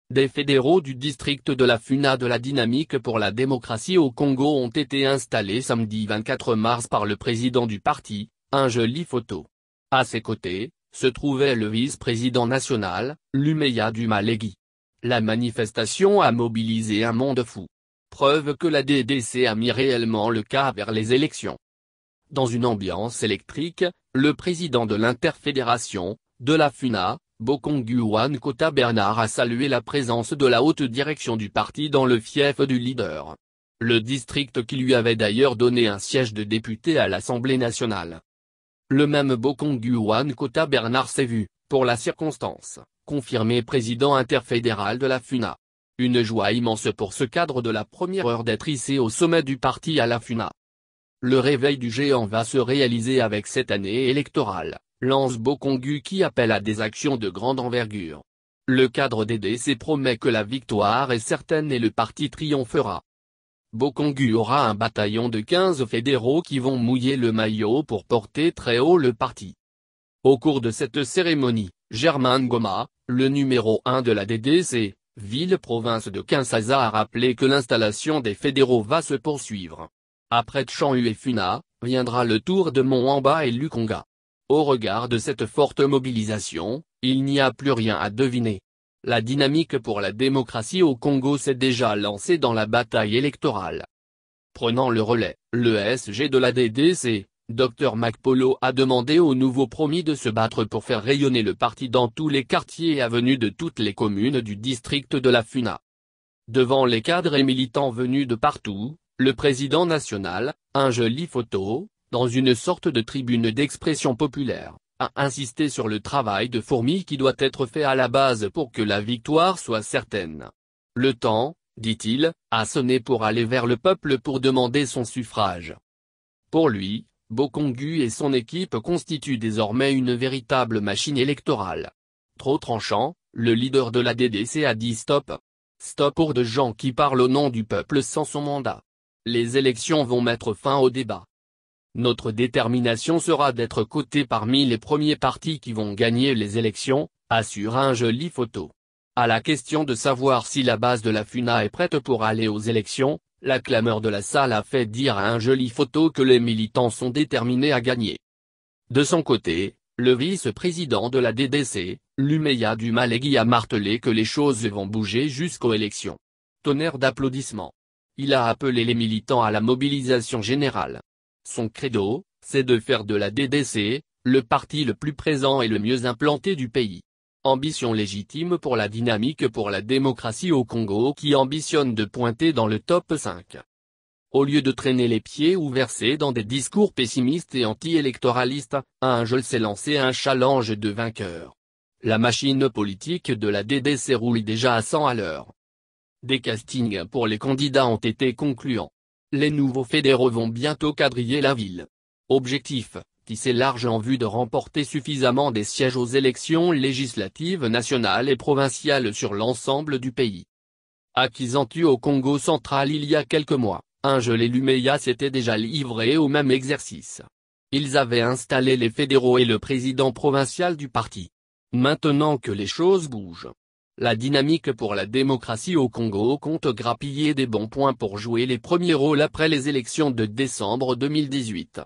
Des fédéraux du district de la Funa de la Dynamique pour la démocratie au Congo ont été installés samedi 24 mars par le président du parti, un joli photo. À ses côtés, se trouvait le vice-président national, Lumeya Dumalegui. La manifestation a mobilisé un monde fou. Preuve que la DDC a mis réellement le cas vers les élections. Dans une ambiance électrique, le président de l'interfédération, de la Funa, Bokongu Kota Bernard a salué la présence de la haute direction du parti dans le fief du leader. Le district qui lui avait d'ailleurs donné un siège de député à l'Assemblée nationale. Le même Bokongu Kota Bernard s'est vu, pour la circonstance, confirmé président interfédéral de la Funa. Une joie immense pour ce cadre de la première heure d'être hissé au sommet du parti à la Funa. Le réveil du géant va se réaliser avec cette année électorale, lance Bokongu qui appelle à des actions de grande envergure. Le cadre DDC promet que la victoire est certaine et le parti triomphera. Bokongu aura un bataillon de 15 fédéraux qui vont mouiller le maillot pour porter très haut le parti. Au cours de cette cérémonie, Germain Ngoma, le numéro 1 de la DDC, ville-province de Kinshasa a rappelé que l'installation des fédéraux va se poursuivre. Après Tchanhu et Funa, viendra le tour de Moamba et Lukonga. Au regard de cette forte mobilisation, il n'y a plus rien à deviner. La dynamique pour la démocratie au Congo s'est déjà lancée dans la bataille électorale. Prenant le relais, le SG de la DDC, Dr Makpolo a demandé aux nouveaux promis de se battre pour faire rayonner le parti dans tous les quartiers et avenues de toutes les communes du district de la Funa. Devant les cadres et militants venus de partout, le président national, un joli photo, dans une sorte de tribune d'expression populaire, a insisté sur le travail de fourmi qui doit être fait à la base pour que la victoire soit certaine. Le temps, dit-il, a sonné pour aller vers le peuple pour demander son suffrage. Pour lui, Bokongu et son équipe constituent désormais une véritable machine électorale. Trop tranchant, le leader de la DDC a dit stop. Stop pour de gens qui parlent au nom du peuple sans son mandat. Les élections vont mettre fin au débat. Notre détermination sera d'être cotés parmi les premiers partis qui vont gagner les élections, assure un joli photo. À la question de savoir si la base de la Funa est prête pour aller aux élections, la clameur de la salle a fait dire à un joli photo que les militants sont déterminés à gagner. De son côté, le vice-président de la DDC, Lumeya Dumalegui a martelé que les choses vont bouger jusqu'aux élections. Tonnerre d'applaudissements. Il a appelé les militants à la mobilisation générale. Son credo, c'est de faire de la DDC, le parti le plus présent et le mieux implanté du pays. Ambition légitime pour la dynamique pour la démocratie au Congo qui ambitionne de pointer dans le top 5. Au lieu de traîner les pieds ou verser dans des discours pessimistes et anti-électoralistes, un jeu s'est lancé un challenge de vainqueur. La machine politique de la DDC roule déjà à 100 à l'heure. Des castings pour les candidats ont été concluants. Les nouveaux fédéraux vont bientôt quadriller la ville. Objectif, tisser large en vue de remporter suffisamment des sièges aux élections législatives nationales et provinciales sur l'ensemble du pays. À Kisantu au Congo central il y a quelques mois, un gelé Lumeya s'était déjà livré au même exercice. Ils avaient installé les fédéraux et le président provincial du parti. Maintenant que les choses bougent. La dynamique pour la démocratie au Congo compte grappiller des bons points pour jouer les premiers rôles après les élections de décembre 2018.